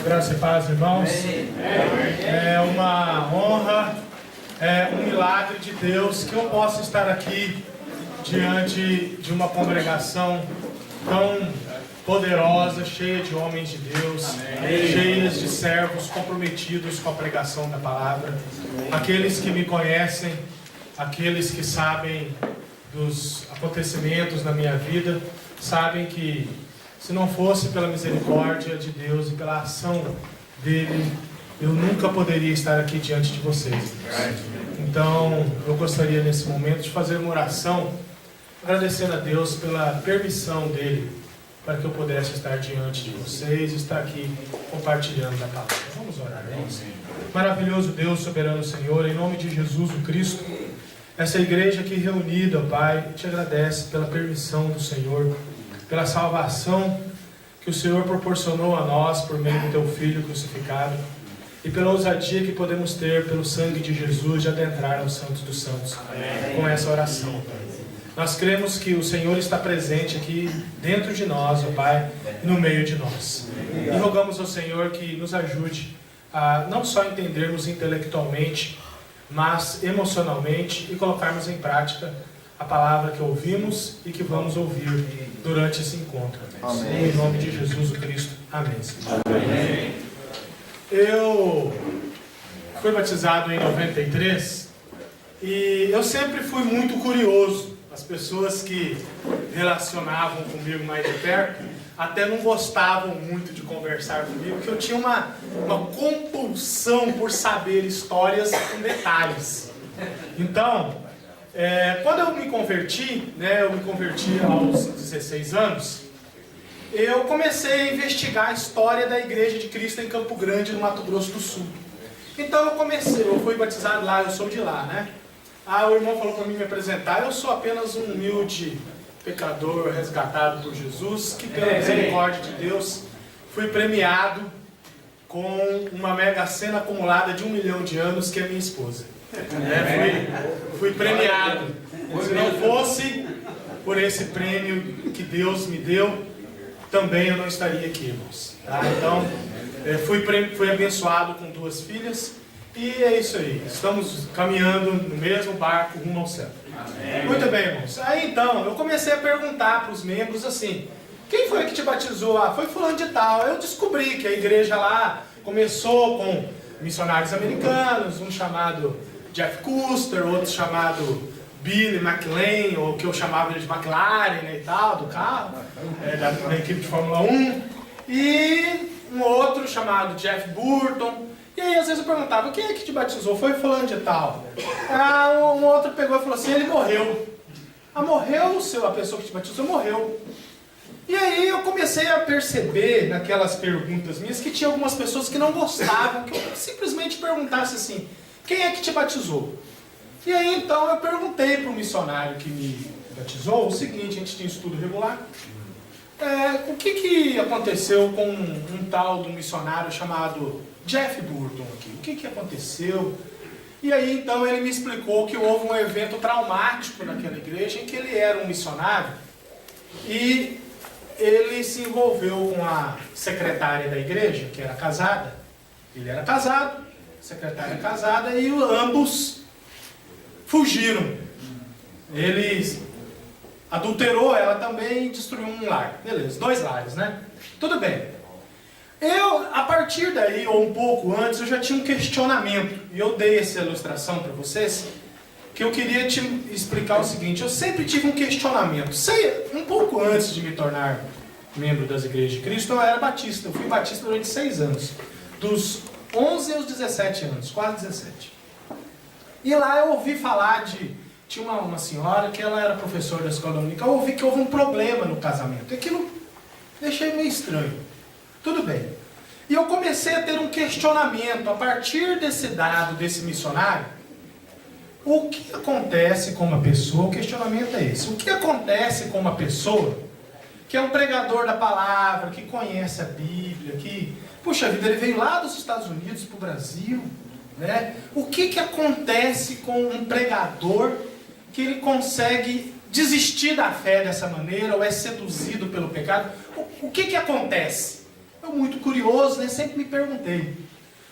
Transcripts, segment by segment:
Graça e paz, irmãos. É uma honra, é um milagre de Deus que eu possa estar aqui diante de uma congregação tão poderosa, cheia de homens de Deus, cheias de servos comprometidos com a pregação da palavra. Aqueles que me conhecem, aqueles que sabem dos acontecimentos na minha vida, sabem que se não fosse pela misericórdia de Deus e pela ação dele, eu nunca poderia estar aqui diante de vocês. Então, eu gostaria nesse momento de fazer uma oração, agradecendo a Deus pela permissão dele, para que eu pudesse estar diante de vocês e estar aqui compartilhando a palavra. Vamos orar, irmãos. Maravilhoso Deus, soberano Senhor, em nome de Jesus o Cristo, essa igreja aqui reunida, Pai, te agradece pela permissão do Senhor, pela salvação que o Senhor proporcionou a nós por meio do Teu Filho crucificado e pela ousadia que podemos ter pelo sangue de Jesus de adentrar aos santos dos santos. Amém. Com essa oração, Pai. Nós cremos que o Senhor está presente aqui dentro de nós, ó Pai, e no meio de nós. E rogamos ao Senhor que nos ajude a não só entendermos intelectualmente, mas emocionalmente e colocarmos em prática a palavra que ouvimos e que vamos ouvir durante esse encontro. Amém. Em nome de Jesus o Cristo. Amém. Amém. Eu fui batizado em 93 e eu sempre fui muito curioso. As pessoas que relacionavam comigo mais de perto até não gostavam muito de conversar comigo, porque eu tinha uma compulsão por saber histórias com detalhes. Então, quando eu me converti, eu me converti aos 16 anos, eu comecei a investigar a história da Igreja de Cristo em Campo Grande, no Mato Grosso do Sul. Então eu fui batizado lá, eu sou de lá, né? O irmão falou para mim me apresentar. Eu sou apenas um humilde pecador resgatado por Jesus, que pela misericórdia de Deus fui premiado com uma mega sena acumulada de 1 milhão de anos, que é minha esposa. Fui premiado. Se não fosse por esse prêmio que Deus me deu, também eu não estaria aqui, irmãos. Então, fui abençoado com 2 filhas. E é isso aí, estamos caminhando no mesmo barco rumo ao céu. Amém. Muito bem, irmãos. Aí então, eu comecei a perguntar para os membros assim: quem foi que te batizou? Foi fulano de tal. Eu descobri que a igreja lá começou com missionários americanos, um chamado Jeff Custer, outro chamado Billy McLean, ou que eu chamava ele de McLaren, né, e tal, do carro, da equipe de Fórmula 1, e um outro chamado Jeff Burton. E aí às vezes eu perguntava: quem é que te batizou? Foi fulano de tal. Um outro pegou e falou assim: ele morreu. Morreu a pessoa que te batizou? Morreu. E aí eu comecei a perceber naquelas perguntas minhas que tinha algumas pessoas que não gostavam que eu simplesmente perguntasse assim: quem é que te batizou? E aí então eu perguntei para o missionário que me batizou o seguinte: a gente tinha estudo regular. O que aconteceu com um tal do missionário chamado Jeff Burton aqui? O que aconteceu? E aí então ele me explicou que houve um evento traumático naquela igreja em que ele era um missionário e ele se envolveu com a secretária da igreja, que era casada. Ele era casado, a secretária casada, e ambos fugiram. Ele adulterou ela também e destruiu um lar. Beleza, 2 lares, né? Tudo bem. A partir daí, ou um pouco antes, eu já tinha um questionamento. E eu dei essa ilustração para vocês, que eu queria te explicar o seguinte: eu sempre tive um questionamento. Um pouco antes de me tornar membro das Igrejas de Cristo, eu era batista. Eu fui batista durante 6 anos. Dos 11 aos 17 anos, quase 17. E lá eu ouvi falar tinha uma senhora que ela era professora da escola dominical. Eu ouvi que houve um problema no casamento. Aquilo deixei meio estranho. Tudo bem. E eu comecei a ter um questionamento a partir desse dado, desse missionário. O que acontece com uma pessoa? O questionamento é esse: o que acontece com uma pessoa que é um pregador da palavra, que conhece a Bíblia, que, puxa vida, ele veio lá dos Estados Unidos para o Brasil, né? O que acontece com um pregador que ele consegue desistir da fé dessa maneira, ou é seduzido pelo pecado? O que acontece? Eu, muito curioso, né, sempre me perguntei.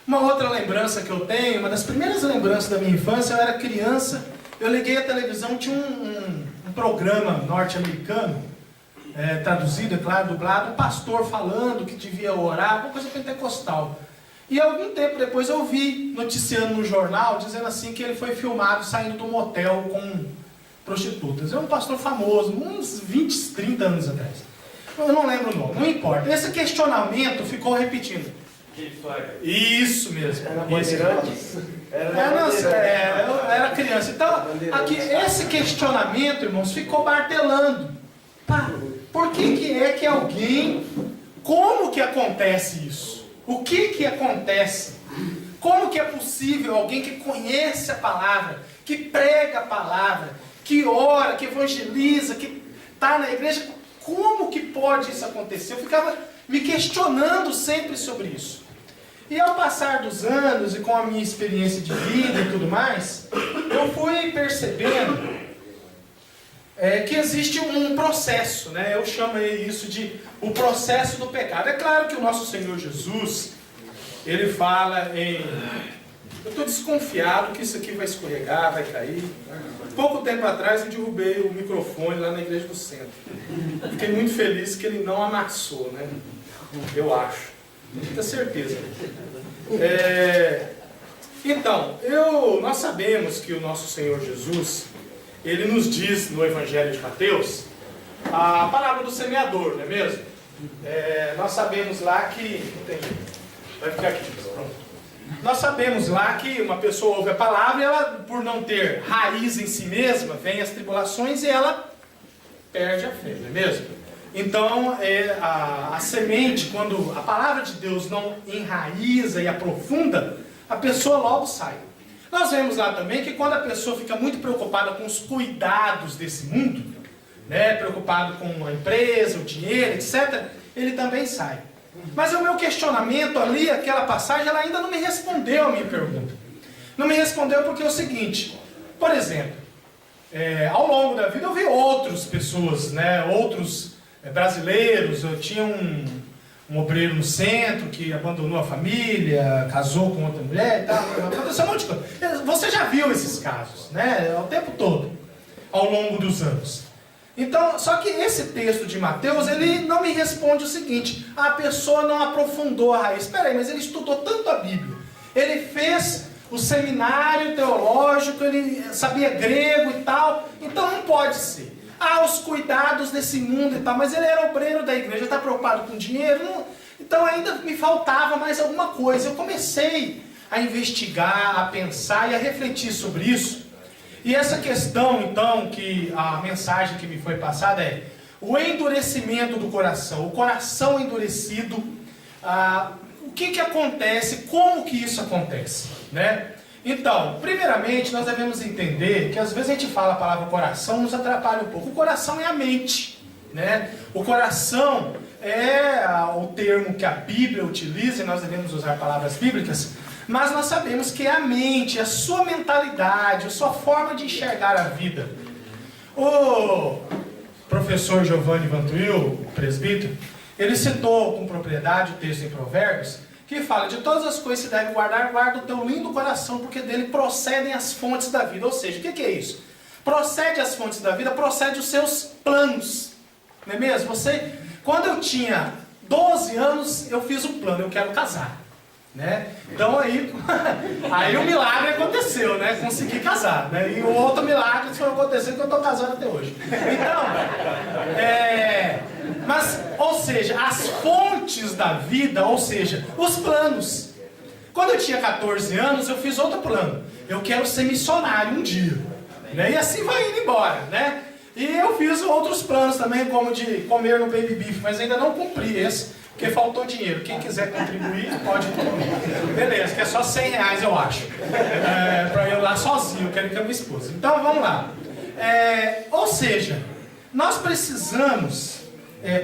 Uma outra lembrança que eu tenho, uma das primeiras lembranças da minha infância, eu era criança, eu liguei a televisão, tinha um programa norte-americano, traduzido, é claro, dublado, um pastor falando que devia orar, uma coisa pentecostal. E algum tempo depois eu vi noticiando no jornal, dizendo assim que ele foi filmado saindo do motel com prostitutas. É um pastor famoso, uns 20, 30 anos atrás. Eu não lembro o nome, não importa. Esse questionamento ficou repetindo. Isso mesmo. Era Bandeirantes? Eu era criança. Então, aqui, esse questionamento, irmãos, ficou martelando. Tá, por que é que alguém... Como que acontece isso? O que acontece? Como que é possível alguém que conhece a palavra, que prega a palavra, que ora, que evangeliza, que está na igreja, como que pode isso acontecer? Eu ficava me questionando sempre sobre isso. E ao passar dos anos e com a minha experiência de vida e tudo mais, eu fui percebendo que existe um processo, né? Eu chamo isso de o processo do pecado. É claro que o nosso Senhor Jesus, ele fala em... Eu estou desconfiado que isso aqui vai escorregar, vai cair. Pouco tempo atrás eu derrubei o microfone lá na igreja do centro. Fiquei muito feliz que ele não amassou, né? Eu acho. Não tenho certeza. Então, nós sabemos que o nosso Senhor Jesus, ele nos diz no Evangelho de Mateus, a palavra do semeador, não é mesmo? Nós sabemos lá que... Vai ficar aqui, pronto. Nós sabemos lá que uma pessoa ouve a palavra e ela, por não ter raiz em si mesma, vem as tribulações e ela perde a fé, não é mesmo? Então, a semente, quando a palavra de Deus não enraiza e aprofunda, a pessoa logo sai. Nós vemos lá também que quando a pessoa fica muito preocupada com os cuidados desse mundo, né, preocupado com a empresa, o dinheiro, etc., ele também sai. Mas o meu questionamento ali, aquela passagem, ela ainda não me respondeu a minha pergunta. Não me respondeu porque é o seguinte, por exemplo, ao longo da vida eu vi outras pessoas, né, outros brasileiros. Eu tinha um obreiro no centro que abandonou a família, casou com outra mulher e tal, aconteceu um monte de coisa. Você já viu esses casos, né, o tempo todo, ao longo dos anos. Então, só que esse texto de Mateus, ele não me responde o seguinte: a pessoa não aprofundou a raiz. Espera aí, mas ele estudou tanto a Bíblia, ele fez o seminário teológico, ele sabia grego e tal, então não pode ser. Os cuidados desse mundo e tal, mas ele era obreiro da igreja, está preocupado com dinheiro, não, então ainda me faltava mais alguma coisa. Eu comecei a investigar, a pensar e a refletir sobre isso. E essa questão, então, que a mensagem que me foi passada é o endurecimento do coração, o coração endurecido. O que acontece, como que isso acontece, né? Então, primeiramente, nós devemos entender que às vezes a gente fala a palavra coração, nos atrapalha um pouco. O coração é a mente, né? O coração é o termo que a Bíblia utiliza, e nós devemos usar palavras bíblicas, mas nós sabemos que é a mente, a sua mentalidade, a sua forma de enxergar a vida. O professor Giovanni Vantuil, presbítero, ele citou com propriedade o texto em Provérbios, que fala: de todas as coisas que você deve guardar, guarda o teu lindo coração, porque dele procedem as fontes da vida. Ou seja, o que é isso? Procede as fontes da vida, procede os seus planos. Não é mesmo? Quando eu tinha 12 anos, eu fiz um plano: eu quero casar. Né? Então aí o milagre aconteceu, né? Consegui casar, né? E o outro milagre foi acontecer que eu estou casado até hoje. Então, mas, ou seja, as fontes da vida, ou seja, os planos. Quando eu tinha 14 anos, eu fiz outro plano: eu quero ser missionário um dia, né? E assim vai indo embora, né? E eu fiz outros planos também, como de comer no baby beef, mas ainda não cumpri esse, porque faltou dinheiro. Quem quiser contribuir, pode contribuir. Beleza, que é só R$100, eu acho. Para eu ir lá sozinho, eu quero ir com a minha esposa. Então, vamos lá. Ou seja, nós precisamos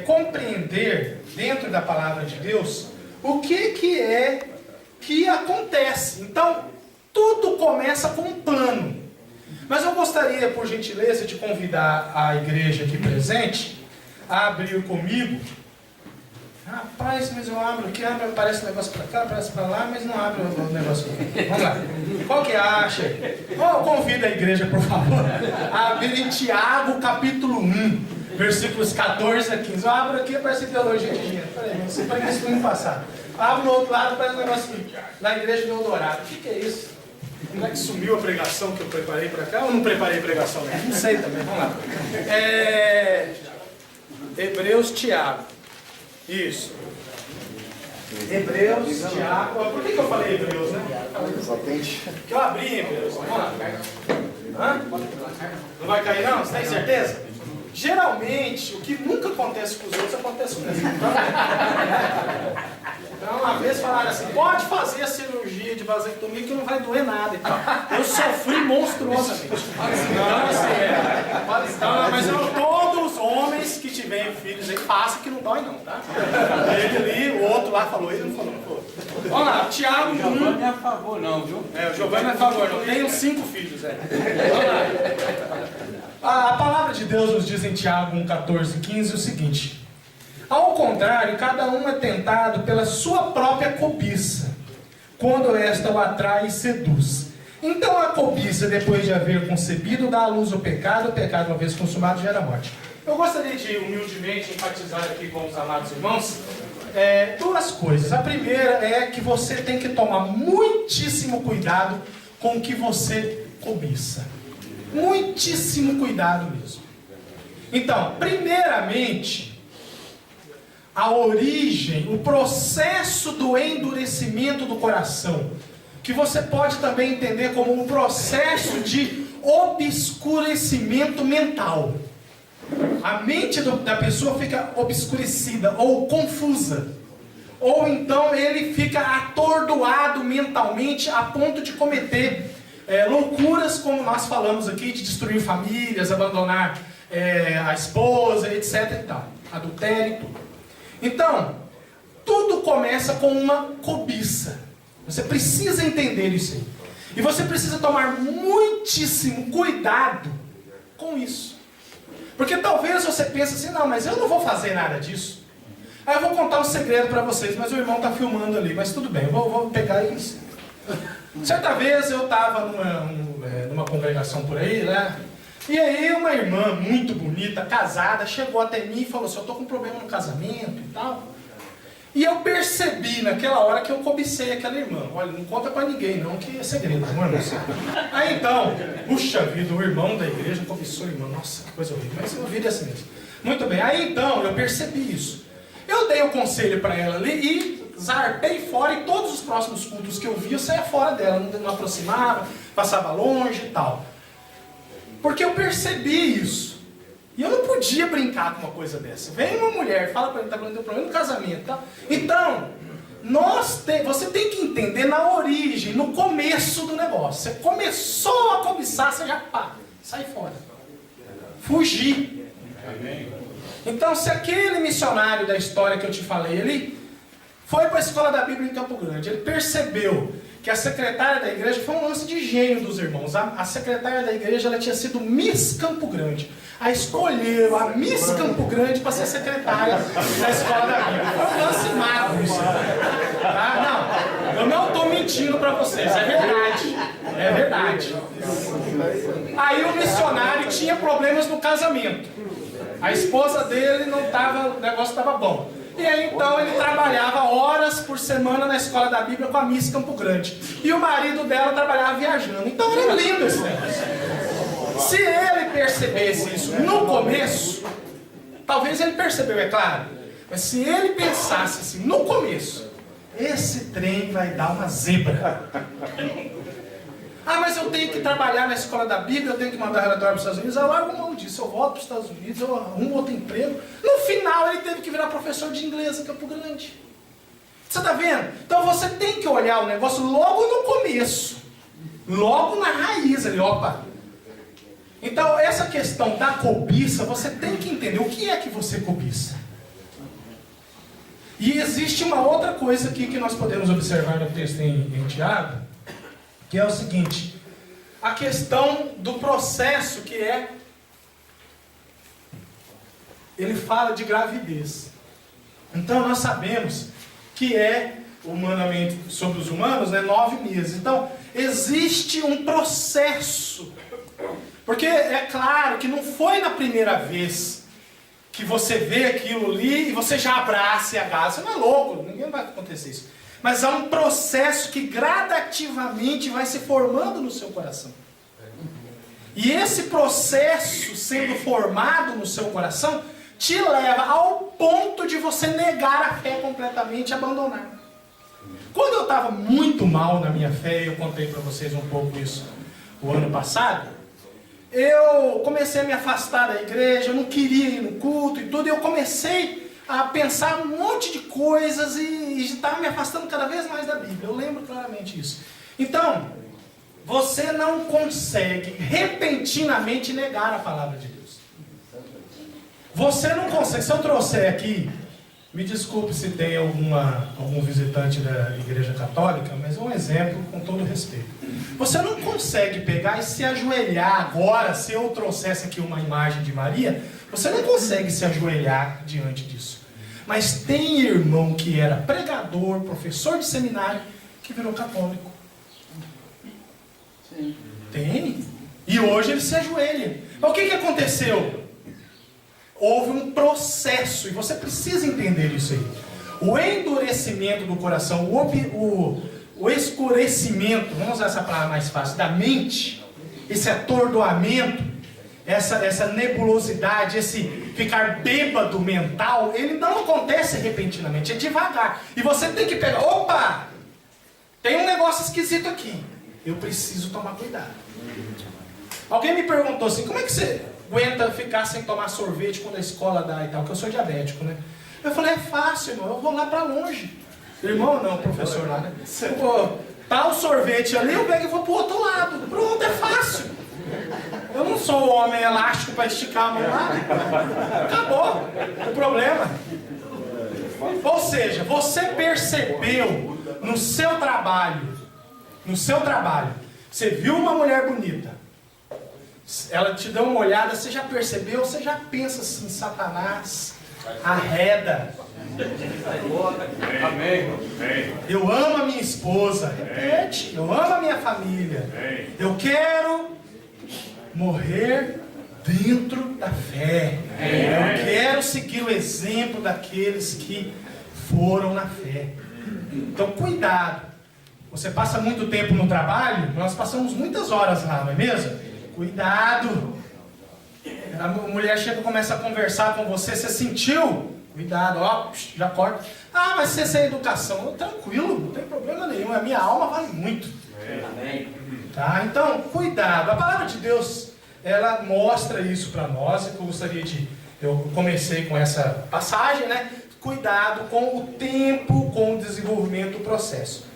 compreender, dentro da palavra de Deus, o que acontece. Então, tudo começa com um plano. Mas eu gostaria, por gentileza, de convidar a igreja aqui presente a abrir comigo Rapaz, mas eu abro aqui, aparece um negócio pra cá, aparece pra lá, mas não abre o negócio aqui. Vamos lá. Qual que acha? Convida a igreja, por favor, a abrir em Tiago, capítulo 1, versículos 14 a 15. Eu abro aqui, aparece teologia de gênero. Peraí, você foi isso no ano passado. Abro no outro lado, aparece um negócio aqui, na igreja de Eldorado. O que é isso? Como é que sumiu a pregação que eu preparei pra cá? Ou não preparei pregação? Não sei também, vamos lá. Hebreus, Tiago. Isso. Hebreus, Tiago. Por que eu falei Hebreus, né? Porque eu abri Hebreus. Vamos lá. Hã? Não vai cair não? Você tem certeza? Geralmente, o que nunca acontece com os outros, acontece comigo. Então, uma vez falaram assim, pode fazer a cirurgia de vasectomia que não vai doer nada e tal. Eu sofri monstruosamente. Então, mas todos os homens que tiverem filhos aí, façam que não dói não, tá? Ele ali, o outro lá falou, ele não falou, não falou. Vamos lá, Tiago 1. O Giovanni não é a favor não, viu? O Giovanni não é a favor não, tenho 5 filhos, Vamos lá. A palavra de Deus nos diz em Tiago 1, 14 e 15 o seguinte: ao contrário, cada um é tentado pela sua própria cobiça, quando esta o atrai e seduz. Então a cobiça, depois de haver concebido, dá à luz o pecado, uma vez consumado, gera morte. Eu gostaria de humildemente enfatizar aqui com os amados irmãos duas coisas. A primeira é que você tem que tomar muitíssimo cuidado com o que você cobiça. Muitíssimo cuidado mesmo. Então, primeiramente, a origem, o processo do endurecimento do coração, que você pode também entender como um processo de obscurecimento mental. A mente da pessoa fica obscurecida ou confusa. Ou então ele fica atordoado mentalmente a ponto de cometer loucuras, como nós falamos aqui, de destruir famílias, abandonar a esposa, etc. e tal. Adultério e tudo. Então, tudo começa com uma cobiça. Você precisa entender isso aí. E você precisa tomar muitíssimo cuidado com isso. Porque talvez você pense assim, não, mas eu não vou fazer nada disso. Aí eu vou contar um segredo para vocês, mas o irmão está filmando ali, mas tudo bem, eu vou pegar isso. Certa vez eu estava numa congregação por aí, né? E aí uma irmã muito bonita, casada, chegou até mim e falou assim, eu estou com um problema no casamento e tal. E eu percebi naquela hora que eu cobicei aquela irmã. Olha, não conta pra ninguém não, que é segredo, não é, moça? Aí então, puxa vida, o irmão da igreja cobiçou a irmã. Nossa, que coisa horrível. Mas eu vi assim mesmo. Muito bem, aí então eu percebi isso. Eu dei o conselho pra ela ali e zarpei fora, e todos os próximos cultos que eu vi, eu saía fora dela, não aproximava, passava longe e tal. Porque eu percebi isso. E eu não podia brincar com uma coisa dessa. Vem uma mulher, fala para mim, está falando do problema no casamento. Tá? Então, você tem que entender na origem, no começo do negócio. Você começou a cobiçar, você já sai fora. Fugir. Então, se aquele missionário da história que eu te falei, ele foi para a escola da Bíblia em Campo Grande, ele percebeu que a secretária da igreja foi um lance de gênio dos irmãos. A secretária da igreja, ela tinha sido Miss Campo Grande. Aí escolheram a Miss Campo Grande para ser secretária da escola da Bíblia. Foi um lance magro isso. Tá? Não, eu não estou mentindo para vocês, é verdade. É verdade. Aí o missionário tinha problemas no casamento. A esposa dele não estava, o negócio estava bom. E aí então ele trabalhava horas por semana na escola da Bíblia com a Miss Campo Grande. E o marido dela trabalhava viajando. Então era lindo esse negócio. Se ele percebesse isso no começo, talvez ele percebeu, é claro. Mas se ele pensasse assim no começo, esse trem vai dar uma zebra. Mas eu tenho que trabalhar na escola da Bíblia, eu tenho que mandar relatório para os Estados Unidos, eu largo mão disso, eu volto para os Estados Unidos, eu arrumo outro emprego. No final ele teve que virar professor de inglês em Campo Grande. Você está vendo? Então você tem que olhar o negócio logo no começo. Logo na raiz ali, opa. Então essa questão da cobiça, você tem que entender o que é que você cobiça. E existe uma outra coisa aqui que nós podemos observar no texto em Tiago, que é o seguinte, a questão do processo que ele fala de gravidez. Então nós sabemos que humanamente, sobre os humanos, 9 meses. Então existe um processo. Porque é claro que não foi na primeira vez que você vê aquilo ali e você já abraça e agarra. Você não é louco, ninguém vai acontecer isso. Mas há um processo que gradativamente vai se formando no seu coração. E esse processo sendo formado no seu coração te leva ao ponto de você negar a fé completamente e abandonar. Quando eu estava muito mal na minha fé, eu contei para vocês um pouco isso o ano passado, eu comecei a me afastar da igreja, eu não queria ir no culto e tudo, e eu comecei a pensar um monte de coisas e estava me afastando cada vez mais da Bíblia. Eu lembro claramente isso. Então, você não consegue repentinamente negar a palavra de Deus. Você não consegue. Se eu trouxer aqui, me desculpe se tem algum visitante da igreja católica, mas é um exemplo com todo respeito. Você não consegue pegar e se ajoelhar agora, se eu trouxesse aqui uma imagem de Maria, você não consegue se ajoelhar diante disso. Mas tem irmão que era pregador, professor de seminário, que virou católico. Sim. Tem. E hoje ele se ajoelha. Mas o que aconteceu? Houve um processo, e você precisa entender isso aí. O endurecimento do coração, o escurecimento, vamos usar essa palavra mais fácil, da mente, esse atordoamento, essa nebulosidade, esse ficar bêbado mental, ele não acontece repentinamente, é devagar. E você tem que pegar, opa, tem um negócio esquisito aqui, eu preciso tomar cuidado. Alguém me perguntou assim, como é que você aguenta ficar sem tomar sorvete quando a escola dá e tal, que eu sou diabético, né? Eu falei, é fácil, irmão, eu vou lá para longe. Irmão não, professor lá, né? Tá o sorvete ali, eu pego e vou pro outro lado. Pronto, é fácil. Eu não sou o homem elástico para esticar a mão lá. Acabou o problema. Ou seja, você percebeu no seu trabalho, você viu uma mulher bonita, ela te deu uma olhada, você já percebeu, você já pensa assim, Satanás, arreda. Amém. Eu amo a minha esposa, repete, eu amo a minha família. Eu quero morrer dentro da fé. Eu quero seguir o exemplo daqueles que foram na fé. Então cuidado. Você passa muito tempo no trabalho, nós passamos muitas horas lá, não é mesmo? Cuidado. A mulher chega e começa a conversar com você, você sentiu? Cuidado, ó, já corta. Ah, mas você é educação. Tranquilo, não tem problema nenhum. A minha alma vale muito. Amém. Tá? Então, cuidado. A palavra de Deus, ela mostra isso para nós. Eu comecei com essa passagem, né? Cuidado com o tempo, com o desenvolvimento do processo.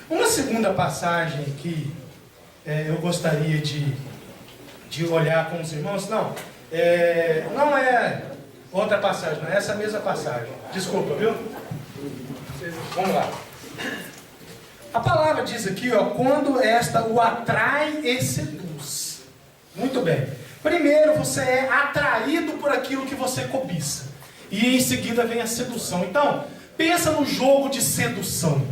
Uma segunda passagem que eu gostaria de olhar com os irmãos, não é outra passagem, não é essa mesma passagem. Desculpa, viu? Vamos lá. A palavra diz aqui, ó, quando esta o atrai e seduz. Muito bem. Primeiro você é atraído por aquilo que você cobiça. E em seguida vem a sedução. Então, pensa no jogo de sedução.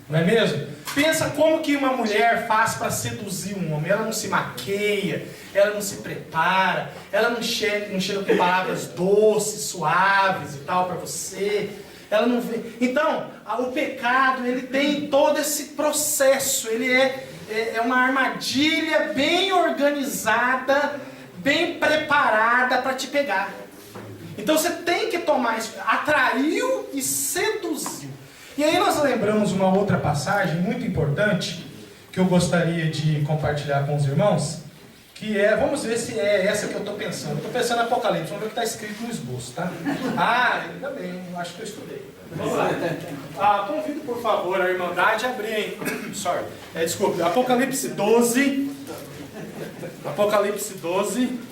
Não é mesmo? Pensa como que uma mulher faz para seduzir um homem. Ela não se maqueia, ela não se prepara, ela não chega com palavras doces, suaves e tal para você. Ela não vê. Então, o pecado, ele tem todo esse processo. Ele é uma armadilha bem organizada, bem preparada para te pegar. Então você tem que tomar isso. Atraiu e seduziu. E aí nós lembramos uma outra passagem muito importante que eu gostaria de compartilhar com os irmãos, que vamos ver se é essa que eu estou pensando. Eu estou pensando em Apocalipse, vamos ver o que está escrito no esboço, tá? Ah, ainda bem, eu acho que eu estudei. Vamos lá. Convido, por favor, a Irmandade a abrir, desculpe, Apocalipse 12. Apocalipse 12.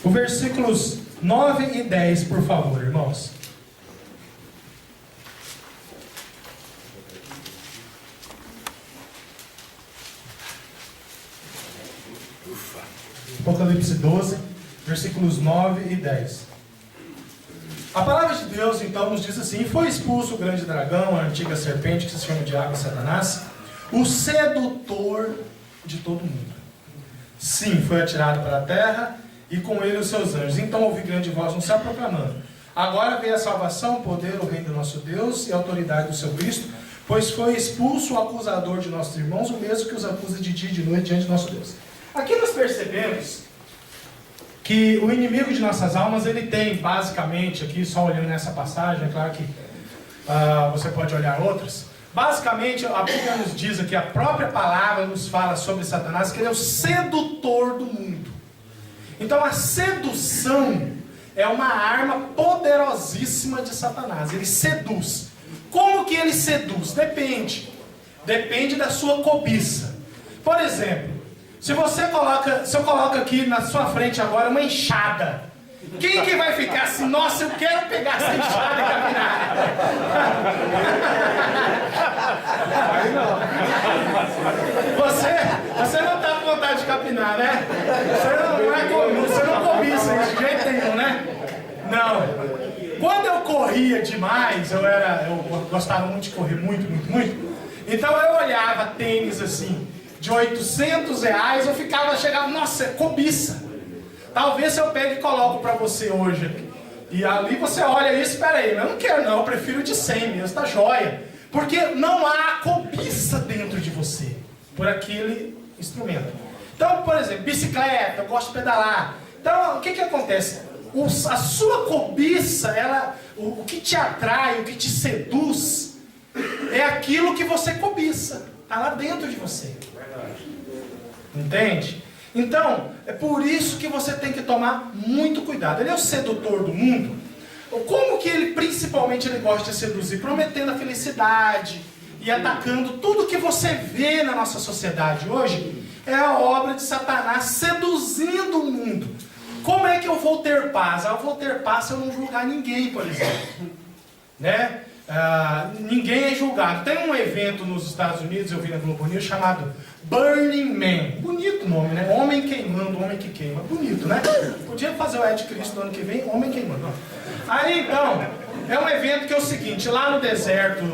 Os versículos 9 e 10, por favor, irmãos. Apocalipse 12, versículos 9 e 10. A palavra de Deus então nos diz assim: foi expulso o grande dragão, a antiga serpente que se chama Diabo e Satanás, o sedutor de todo mundo. Sim, foi atirado para a terra e com ele os seus anjos. Então ouvi grande voz no céu proclamando: agora veio a salvação, o poder, o reino do nosso Deus e a autoridade do seu Cristo, pois foi expulso o acusador de nossos irmãos, o mesmo que os acusa de dia e de noite diante de nosso Deus. Aqui nós percebemos que o inimigo de nossas almas, ele tem basicamente, aqui só olhando nessa passagem, é claro que você pode olhar outras, basicamente a Bíblia nos diz aqui, a própria palavra nos fala sobre Satanás, que ele é o sedutor do mundo. Então a sedução é uma arma poderosíssima de Satanás, ele seduz. Como que ele seduz? Depende da sua cobiça. Por exemplo, se eu coloco aqui na sua frente agora uma enxada, quem que vai ficar assim, nossa, eu quero pegar essa enxada e capinar? Você não está com vontade de capinar, né? Você não cobiça isso de jeito nenhum, né? Não. Quando eu corria demais, eu gostava muito de correr, muito. Então eu olhava tênis assim, de R$800, chegava, nossa, é cobiça. Talvez se eu pego e coloco para você hoje, e ali você olha isso, espera aí, mas eu não quero não, eu prefiro de 100 mesmo, tá joia. Porque não há cobiça dentro de você, por aquele instrumento. Então, por exemplo, bicicleta, eu gosto de pedalar. Então, o que acontece? A sua cobiça, o que te atrai, o que te seduz, é aquilo que você cobiça, está lá dentro de você. Entende? Então, é por isso que você tem que tomar muito cuidado. Ele é o sedutor do mundo. Como que ele, principalmente, ele gosta de seduzir? Prometendo a felicidade e atacando tudo que você vê na nossa sociedade hoje. É a obra de Satanás seduzindo o mundo. Como é que eu vou ter paz? Eu vou ter paz se eu não julgar ninguém, por exemplo. Né? Ninguém é julgado. Tem um evento nos Estados Unidos, eu vi na Globo News, chamado Burning Man. Bonito nome, né? Homem queimando, homem que queima. Bonito, né? Podia fazer o Ed Cristo no ano que vem, homem queimando. Aí então, é um evento que é o seguinte, lá no deserto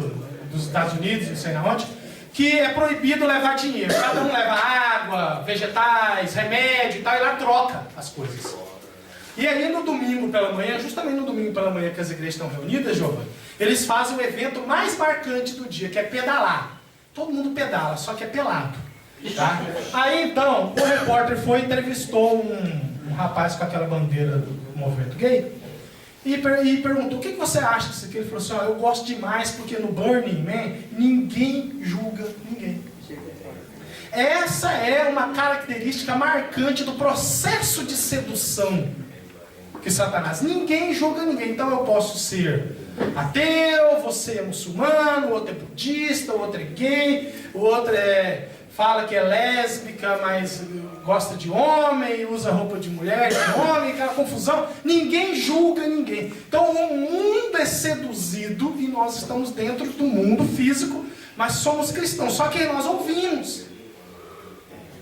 dos Estados Unidos, não sei na onde, que é proibido levar dinheiro. Cada um leva água, vegetais, remédio e tal, e lá troca as coisas. E aí no domingo pela manhã, justamente no domingo pela manhã que as igrejas estão reunidas, Giovanni, eles fazem o evento mais marcante do dia, que é pedalar. Todo mundo pedala, só que é pelado. Tá? Aí então, o repórter foi e entrevistou um rapaz com aquela bandeira do movimento gay e perguntou: o que você acha disso aqui? Ele falou assim: eu gosto demais porque no Burning Man ninguém julga ninguém. Essa é uma característica marcante do processo de sedução que Satanás, ninguém julga ninguém. Então eu posso ser ateu, você é muçulmano, o outro é budista, o outro é gay, o outro fala que é lésbica, mas gosta de homem, usa roupa de mulher, de homem, aquela confusão. Ninguém julga ninguém. Então o mundo é seduzido e nós estamos dentro do mundo físico, mas somos cristãos, só que nós ouvimos.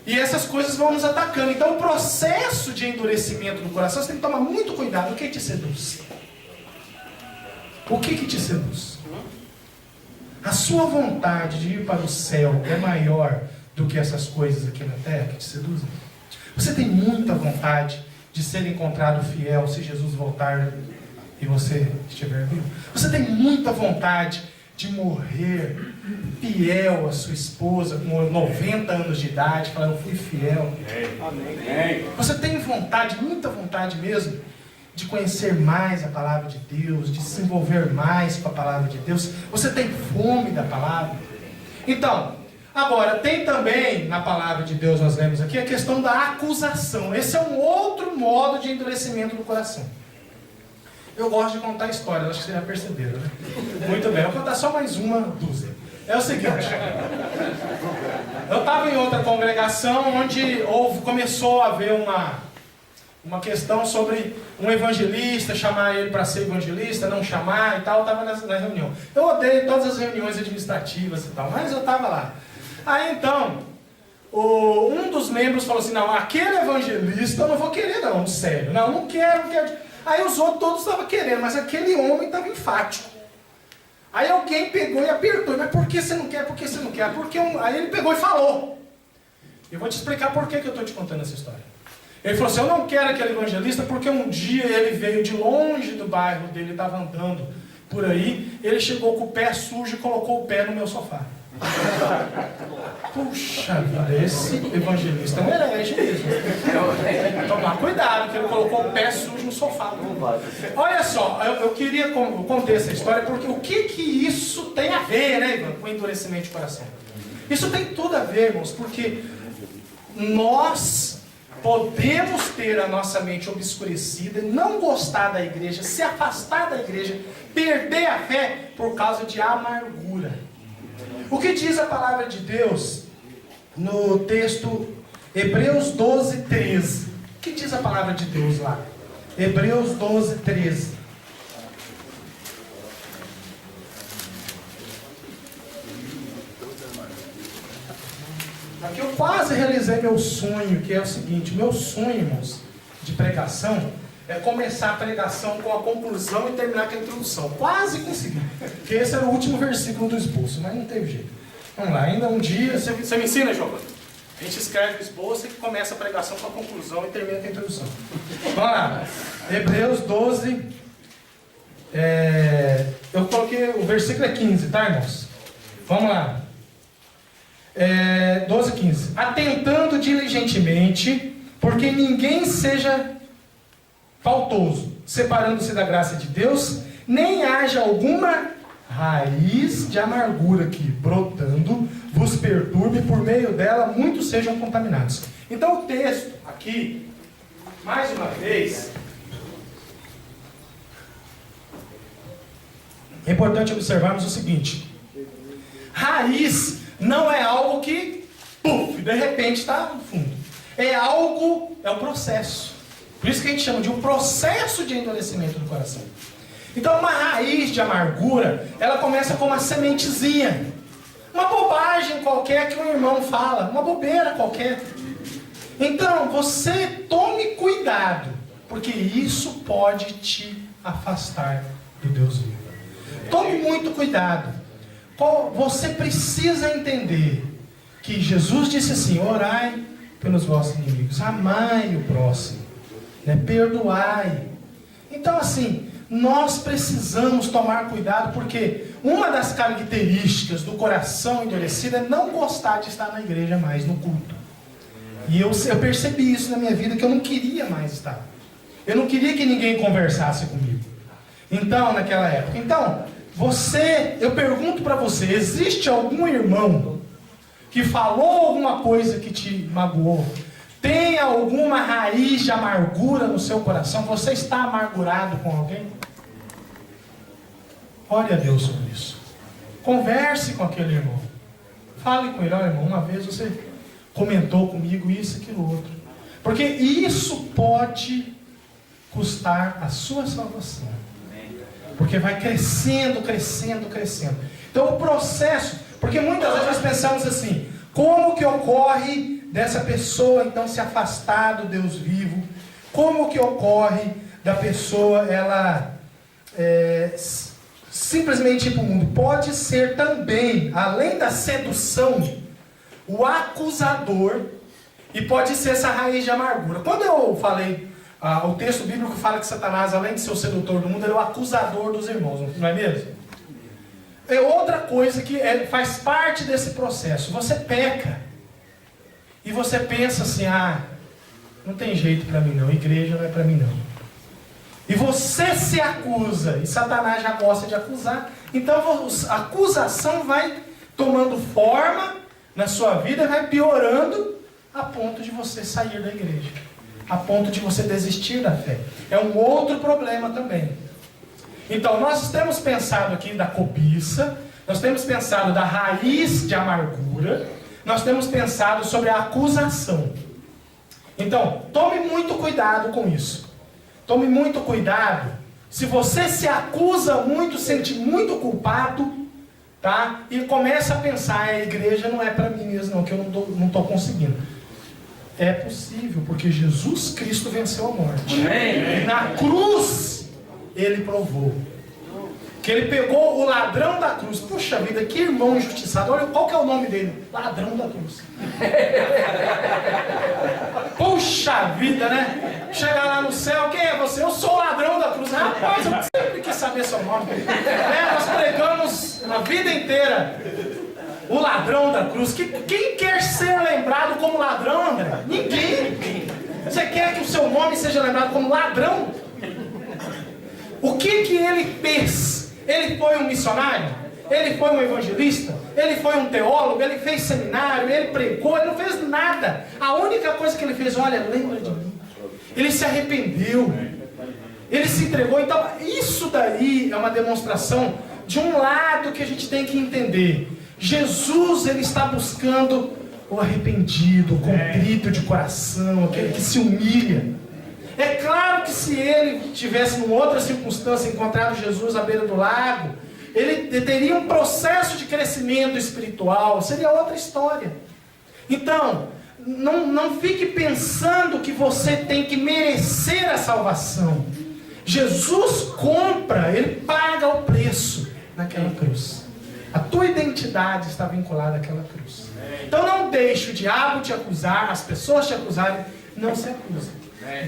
E essas coisas vão nos atacando. Então o processo de endurecimento do coração, você tem que tomar muito cuidado. O que te seduz? O que te seduz? A sua vontade de ir para o céu é maior do que essas coisas aqui na terra que te seduzem? Você tem muita vontade de ser encontrado fiel se Jesus voltar e você estiver vivo? Você tem muita vontade de morrer fiel à sua esposa com 90 anos de idade, falar: eu fui fiel? Amém. Você tem vontade, muita vontade mesmo, de conhecer mais a palavra de Deus, de se envolver mais com a palavra de Deus? Você tem fome da palavra? Então, agora, tem também na palavra de Deus, nós lemos aqui, a questão da acusação. Esse é um outro modo de endurecimento do coração. Eu gosto de contar histórias, acho que vocês já perceberam, né? Muito bem, eu vou contar só mais uma dúzia. É o seguinte, eu estava em outra congregação onde começou a haver uma questão sobre um evangelista, chamar ele para ser evangelista, não chamar e tal. Eu estava na reunião. Eu odeio todas as reuniões administrativas e tal, mas eu estava lá. Aí então, um dos membros falou assim, não, aquele evangelista eu não vou querer não, sério, não quero. Aí os outros todos estavam querendo, mas aquele homem estava enfático. Aí alguém pegou e apertou, mas por que você não quer, Aí ele pegou e falou. Eu vou te explicar por que eu estou te contando essa história. Ele falou assim, eu não quero aquele evangelista porque um dia ele veio de longe do bairro dele, estava andando por aí, ele chegou com o pé sujo e colocou o pé no meu sofá. Puxa vida, esse evangelista é um herege mesmo. Tomar cuidado, que ele colocou o pé sujo no sofá. Olha só, eu queria contar essa história porque o que isso tem a ver, né, Ivan, com endurecimento de coração? Isso tem tudo a ver, irmãos, porque nós podemos ter a nossa mente obscurecida, não gostar da igreja, se afastar da igreja, perder a fé por causa de amargura. O que diz a palavra de Deus no texto Hebreus 12, 13? O que diz a palavra de Deus lá? Hebreus 12, 13. Aqui eu quase realizei meu sonho, que é o seguinte, meu sonho, irmãos, de pregação, é começar a pregação com a conclusão e terminar com a introdução. Quase consegui, porque esse era o último versículo do esboço, mas não teve jeito. Vamos lá, ainda um dia, você me ensina, João? A gente escreve o esboço e começa a pregação com a conclusão e termina com a introdução. Vamos lá, Hebreus 12, eu coloquei, o versículo é 15, tá, irmãos? Vamos lá. 12, 15. Atentando diligentemente, porque ninguém seja faltoso, separando-se da graça de Deus, nem haja alguma raiz de amargura que, brotando, vos perturbe, por meio dela muitos sejam contaminados. Então o texto aqui, mais uma vez, é importante observarmos o seguinte: raiz não é algo que, de repente está no fundo. É algo, é um processo. Por isso que a gente chama de um processo de endurecimento do coração. Então uma raiz de amargura, ela começa com uma sementezinha. Uma bobagem qualquer que um irmão fala, uma bobeira qualquer. Então você tome cuidado, porque isso pode te afastar do Deus vivo. Tome muito cuidado. Você precisa entender que Jesus disse assim, orai pelos vossos inimigos, amai o próximo, né? Perdoai. Então assim, nós precisamos tomar cuidado, porque uma das características do coração endurecido é não gostar de estar na igreja mais, no culto. E eu percebi isso na minha vida, que eu não queria mais estar. Eu não queria que ninguém conversasse comigo. Então, naquela época. Então, eu pergunto para você, existe algum irmão que falou alguma coisa que te magoou? Tem alguma raiz de amargura no seu coração? Você está amargurado com alguém? Ore a Deus sobre isso. Converse com aquele irmão. Fale com ele, olha irmão, uma vez você comentou comigo isso, aquilo, outro. Porque isso pode custar a sua salvação. Porque vai crescendo. Então o processo, porque muitas vezes nós pensamos assim, como que ocorre dessa pessoa então se afastar do Deus vivo? Como que ocorre da pessoa ela simplesmente ir para o mundo? Pode ser também, além da sedução, o acusador, e pode ser essa raiz de amargura. Quando eu falei, o texto bíblico fala que Satanás, além de ser o sedutor do mundo, ele é o acusador dos irmãos, não é mesmo? É outra coisa que faz parte desse processo. Você peca e você pensa assim, não tem jeito para mim não, igreja não é para mim não. E você se acusa, e Satanás já gosta de acusar, então a acusação vai tomando forma na sua vida, vai piorando a ponto de você sair da igreja, a ponto de você desistir da fé. É um outro problema também. Então nós temos pensado aqui da cobiça, nós temos pensado da raiz de amargura, nós temos pensado sobre a acusação. Então tome muito cuidado com isso. Tome muito cuidado. Se você se acusa muito, sente muito culpado, tá? E começa a pensar, a igreja não é para mim mesmo não, que eu não estou conseguindo. É possível, porque Jesus Cristo venceu a morte. Amém. E na cruz, Ele provou. Que Ele pegou o ladrão da cruz. Puxa vida, que irmão injustiçado. Olha, qual que é o nome dele? Ladrão da cruz. Puxa vida, né? Chegar lá no céu, quem é você? Eu sou o ladrão da cruz. Rapaz, eu sempre quis saber seu nome. Nós pregamos a vida inteira o ladrão da cruz. Quem quer ser lembrado como ladrão, André? Ninguém. Você quer que o seu nome seja lembrado como ladrão? O que ele fez? Ele foi um missionário? Ele foi um evangelista? Ele foi um teólogo? Ele fez seminário? Ele pregou? Ele não fez nada. A única coisa que ele fez, olha, lembra de mim. Ele se arrependeu. Ele se entregou. Então, isso daí é uma demonstração de um lado que a gente tem que entender. Jesus, ele está buscando o arrependido, o contrito de coração, aquele que se humilha. É claro que se ele tivesse, numa outra circunstância, encontrado Jesus à beira do lago, ele teria um processo de crescimento espiritual, seria outra história. Então, não fique pensando que você tem que merecer a salvação. Jesus compra, ele paga o preço naquela cruz. A tua identidade está vinculada àquela cruz. Então não deixe o diabo te acusar, as pessoas te acusarem, não se acusem.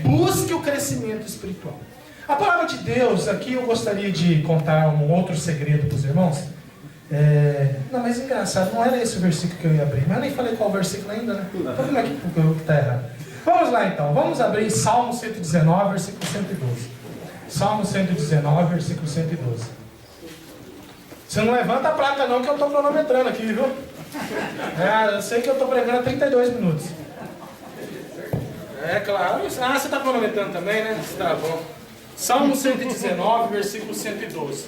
Busque o crescimento espiritual. A palavra de Deus, aqui eu gostaria de contar um outro segredo para os irmãos. Não, mas engraçado, não era esse o versículo que eu ia abrir. Mas eu nem falei qual versículo ainda, né? Então como é que está errado? Vamos lá então, vamos abrir Salmo 119, versículo 112. Salmo 119, versículo 112. Você não levanta a placa não, que eu estou cronometrando aqui, viu? Eu sei que eu estou pregando há 32 minutos. É claro. Você está cronometrando também, né? Tá bom. Salmo 119, versículo 112.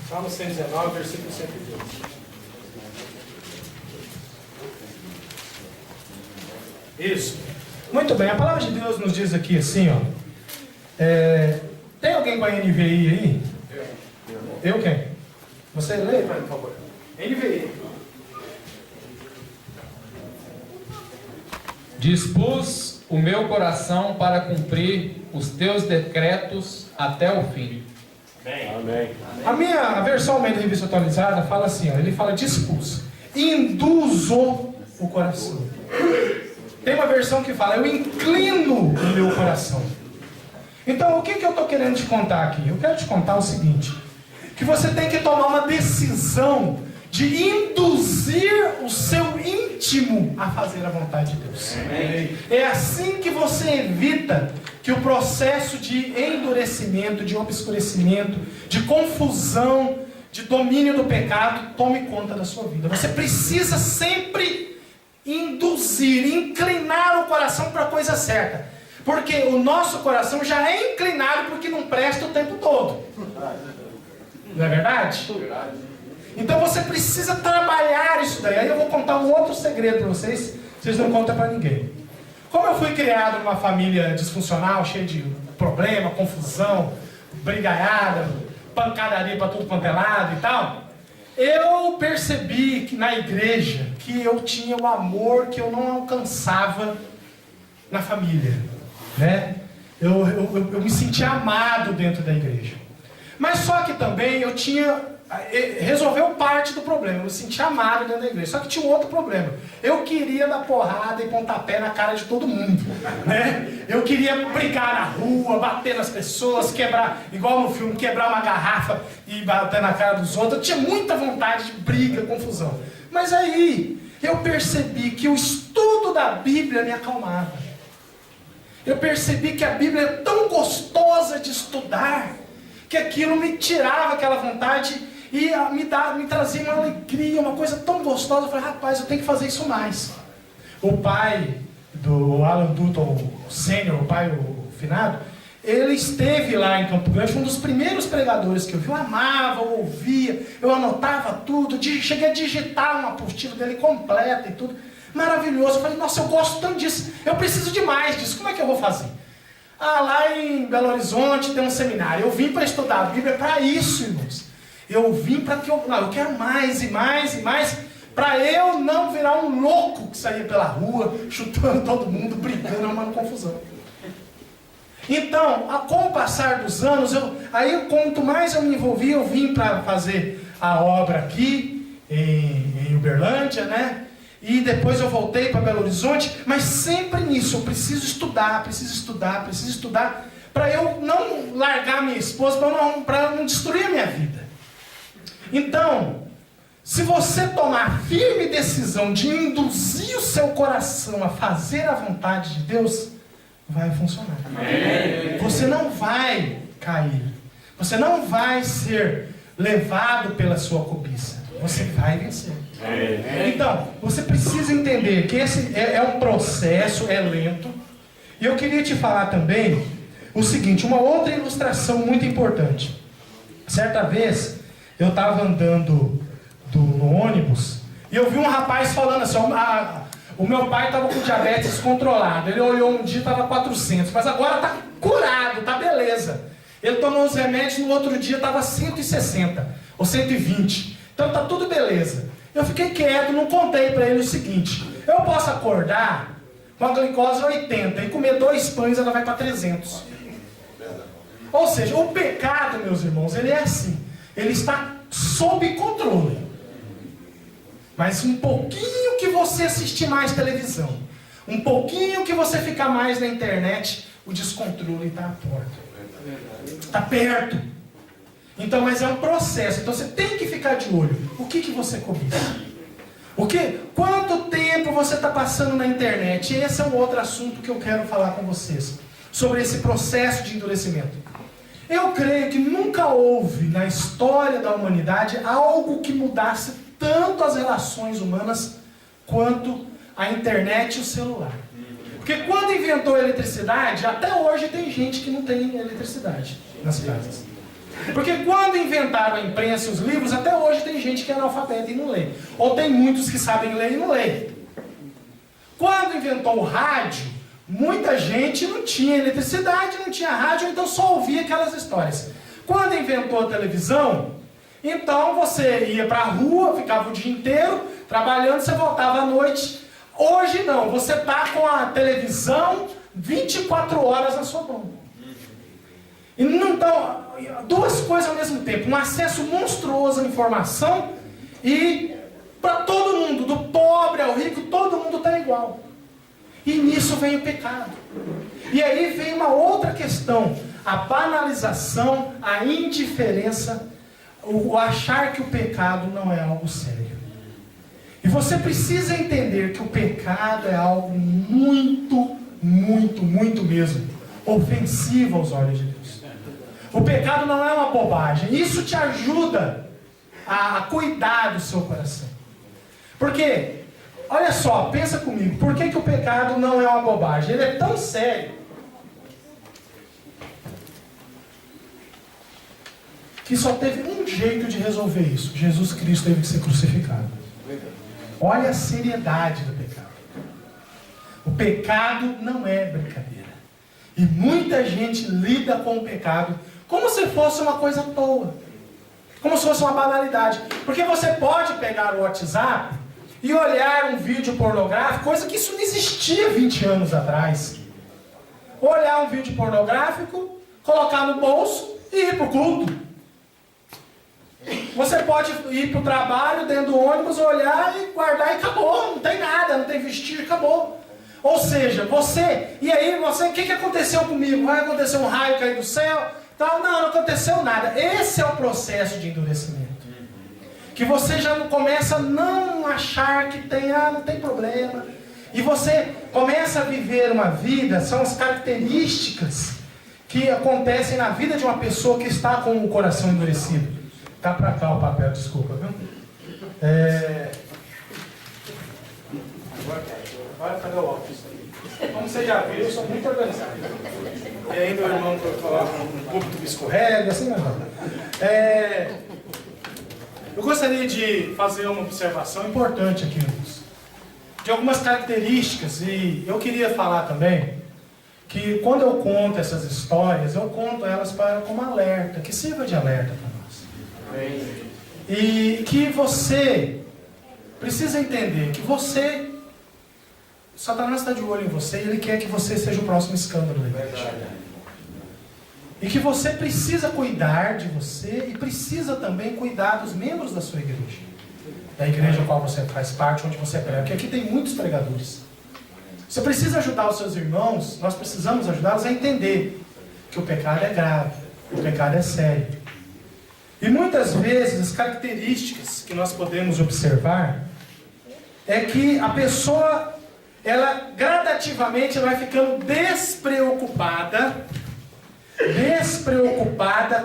Salmo 119, versículo 112. Isso. Muito bem, a palavra de Deus nos diz aqui assim, ó. Tem alguém com a NVI aí? Eu quem? Você lê, por favor. NVI. Dispus o meu coração para cumprir os teus decretos até o fim. Amém. A versão Almeida Revista Atualizada fala assim, ó, ele fala dispus, induzo o coração. Tem uma versão que fala, eu inclino o meu coração. Então, o que eu estou querendo te contar aqui? Eu quero te contar o seguinte, que você tem que tomar uma decisão de induzir o seu íntimo a fazer a vontade de Deus. Amém. É assim que você evita que o processo de endurecimento, de obscurecimento, de confusão, de domínio do pecado tome conta da sua vida. Você precisa sempre induzir, inclinar o coração para a coisa certa. Porque o nosso coração já é inclinado porque não presta o tempo todo. Não é verdade? Então você precisa trabalhar isso daí. Aí eu vou contar um outro segredo para vocês. Vocês não contam para ninguém. Como eu fui criado numa família disfuncional, cheia de problema, confusão, brigaiada, pancadaria para tudo quanto é lado e tal, eu percebi que na igreja que eu tinha o amor que eu não alcançava na família, né? Eu me sentia amado dentro da igreja. Mas só que também eu resolveu parte do problema. Eu me sentia amado dentro da igreja. Só que tinha um outro problema. Eu queria dar porrada e pontapé na cara de todo mundo, né? Eu queria brigar na rua, bater nas pessoas, quebrar, igual no filme, quebrar uma garrafa e bater na cara dos outros. Eu tinha muita vontade de briga, confusão. Mas aí eu percebi que o estudo da Bíblia me acalmava. Eu percebi que a Bíblia é tão gostosa de estudar que aquilo me tirava aquela vontade e me trazia uma alegria, uma coisa tão gostosa. Eu falei, rapaz, eu tenho que fazer isso mais. O pai do Alan Dutton Sênior, o pai, o finado, ele esteve lá em Campo Grande, foi um dos primeiros pregadores que eu vi. Eu amava, eu ouvia, eu anotava tudo, cheguei a digitar uma apostila dele completa e tudo. maravilhoso. Eu falei, nossa, eu gosto tanto disso, eu preciso de mais disso, como é que eu vou fazer? Lá em Belo Horizonte tem um seminário, eu vim para estudar a Bíblia para isso, irmãos. Eu vim para que eu quero mais e mais e mais, para eu não virar um louco que saía pela rua, chutando todo mundo, brigando, arrumando confusão. Então, com o passar dos anos, quanto mais eu me envolvi, eu vim para fazer a obra aqui, em Uberlândia, né? E depois eu voltei para Belo Horizonte, mas sempre nisso, eu preciso estudar, para eu não largar minha esposa, para não destruir a minha vida. Então, se você tomar firme decisão de induzir o seu coração a fazer a vontade de Deus, vai funcionar. Amém. Você não vai cair. Você não vai ser levado pela sua cobiça. Você vai vencer. Amém. Então, você precisa entender que esse é um processo, é lento. E eu queria te falar também o seguinte, uma outra ilustração muito importante. Certa vez, eu estava andando no ônibus e eu vi um rapaz falando assim, o meu pai estava com diabetes descontrolado, ele olhou um dia e estava 400, mas agora está curado, está beleza. Ele tomou os remédios, no outro dia estava 160 ou 120, então está tudo beleza. Eu fiquei quieto, não contei para ele o seguinte, eu posso acordar com a glicose 80 e comer 2 pães, ela vai para 300. Ou seja, o pecado, meus irmãos, ele é assim, ele está sob controle. Mas um pouquinho que você assistir mais televisão, um pouquinho que você ficar mais na internet, o descontrole está à porta. Está perto. Então, mas é um processo. Então você tem que ficar de olho. O que você cobiça? Quanto tempo você está passando na internet? Esse é um outro assunto que eu quero falar com vocês. Sobre esse processo de endurecimento. Eu creio que nunca houve na história da humanidade algo que mudasse tanto as relações humanas quanto a internet e o celular. Porque quando inventou a eletricidade, até hoje tem gente que não tem eletricidade nas casas. Porque quando inventaram a imprensa e os livros, até hoje tem gente que é analfabeta e não lê. Ou tem muitos que sabem ler e não lê. Quando inventou o rádio, muita gente não tinha eletricidade, não tinha rádio, então só ouvia aquelas histórias. Quando inventou a televisão, então você ia para a rua, ficava o dia inteiro trabalhando, você voltava à noite. Hoje não, você está com a televisão 24 horas na sua mão. E então, duas coisas ao mesmo tempo, um acesso monstruoso à informação e para todo mundo, do pobre ao rico, todo mundo está igual. E nisso vem o pecado. E aí vem uma outra questão, a banalização, a indiferença, o achar que o pecado não é algo sério. E você precisa entender que o pecado é algo muito, muito, muito mesmo ofensivo aos olhos de Deus. O pecado não é uma bobagem. Isso te ajuda a cuidar do seu coração. Porque, olha só, pensa comigo, por que o pecado não é uma bobagem? Ele é tão sério que só teve um jeito de resolver isso. Jesus Cristo teve que ser crucificado. Olha a seriedade do pecado. O pecado não é brincadeira. E muita gente lida com o pecado como se fosse uma coisa à toa. Como se fosse uma banalidade. Porque você pode pegar o WhatsApp e olhar um vídeo pornográfico, coisa que isso não existia 20 anos atrás. Olhar um vídeo pornográfico, colocar no bolso e ir para o culto. Você pode ir para o trabalho, dentro do ônibus, olhar e guardar e acabou. Não tem nada, não tem vestígio, acabou. Ou seja, o que aconteceu comigo? Vai acontecer um raio cair do céu? Não aconteceu nada. Esse é o processo de endurecimento. Que você já começa a não achar que não tem problema. E você começa a viver uma vida, são as características que acontecem na vida de uma pessoa que está com o coração endurecido. Tá para cá o papel, desculpa, viu? Agora cadê o óculos? Como você já viu, eu sou muito organizado. E ainda o irmão coloca um púlpito que escorrega, assim não. Eu gostaria de fazer uma observação importante aqui, irmãos. de algumas características, e eu queria falar também que quando eu conto essas histórias, eu conto elas como alerta, que sirva de alerta para nós. E que você precisa entender que você, Satanás está de olho em você e ele quer que você seja o próximo escândalo da igreja. E que você precisa cuidar de você e precisa também cuidar dos membros da sua igreja. Da igreja a qual você faz parte, onde você prega. Porque aqui tem muitos pregadores. Você precisa ajudar os seus irmãos, nós precisamos ajudá-los a entender que o pecado é grave, o pecado é sério. E muitas vezes as características que nós podemos observar é que a pessoa, ela gradativamente vai ficando despreocupada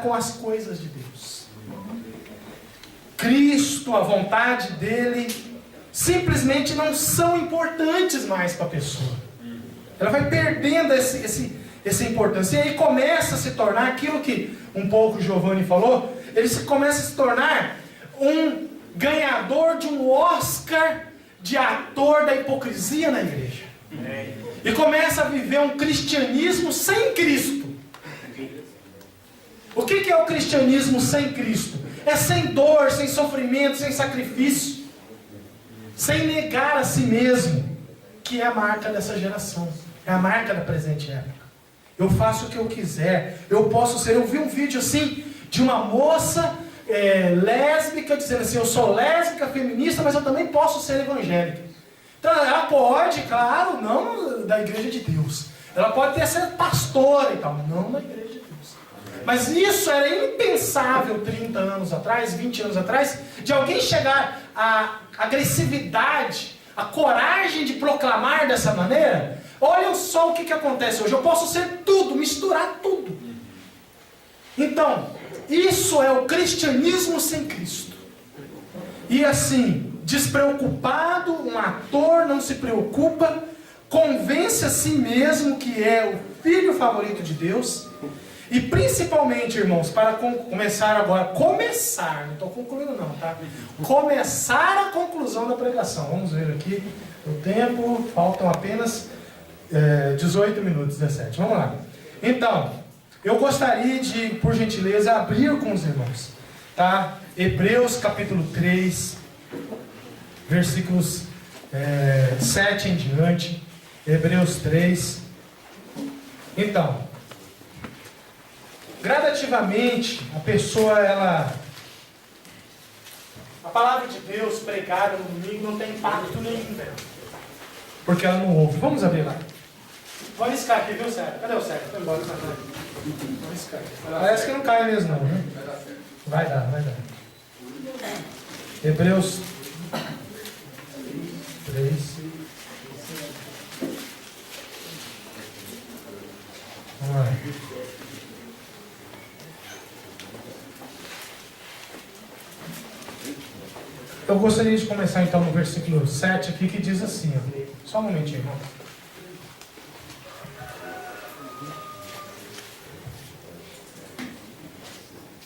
com as coisas de Deus. Cristo, a vontade dele, simplesmente não são importantes mais para a pessoa. Ela vai perdendo essa importância. E aí começa a se tornar aquilo que um pouco o Giovanni falou, ele começa a se tornar um ganhador de um Oscar de ator da hipocrisia na igreja. E começa a viver um cristianismo sem Cristo. O que é o cristianismo sem Cristo? É sem dor, sem sofrimento, sem sacrifício, sem negar a si mesmo, que é a marca dessa geração, é a marca da presente época. Eu faço o que eu quiser, eu posso ser. Eu vi um vídeo assim de uma moça lésbica dizendo assim: eu sou lésbica, feminista, mas eu também posso ser evangélica. Então ela pode, claro, não da igreja de Deus. Ela pode até ser pastora e tal, não da igreja de Deus. Mas isso era impensável 30 anos atrás, 20 anos atrás, de alguém chegar à agressividade, à coragem de proclamar dessa maneira. Olha só o que acontece hoje. Eu posso ser tudo, misturar tudo. Então, isso é o cristianismo sem Cristo. E assim, despreocupado, um ator não se preocupa, convence a si mesmo que é o filho favorito de Deus. E principalmente, irmãos, para começar agora, não estou concluindo não, tá? Começar a conclusão da pregação. Vamos ver aqui o tempo, faltam apenas 18 minutos, 17. Vamos lá. Então, eu gostaria de, por gentileza, abrir com os irmãos, tá? Hebreus capítulo 3, versículos 7 em diante. Hebreus 3. Então, gradativamente, a pessoa, a palavra de Deus pregada no domingo não tem impacto nenhum nela, porque ela não ouve. Vamos abrir lá. Vou arriscar aqui, viu, Sérgio? Cadê o Sérgio? Foi embora, vou arriscar aqui. Parece que não cai mesmo, não, né? Vai dar. Hebreus 3. Vamos lá. Eu gostaria de começar então no versículo 7 aqui, que diz assim, ó. Só um momentinho, irmão.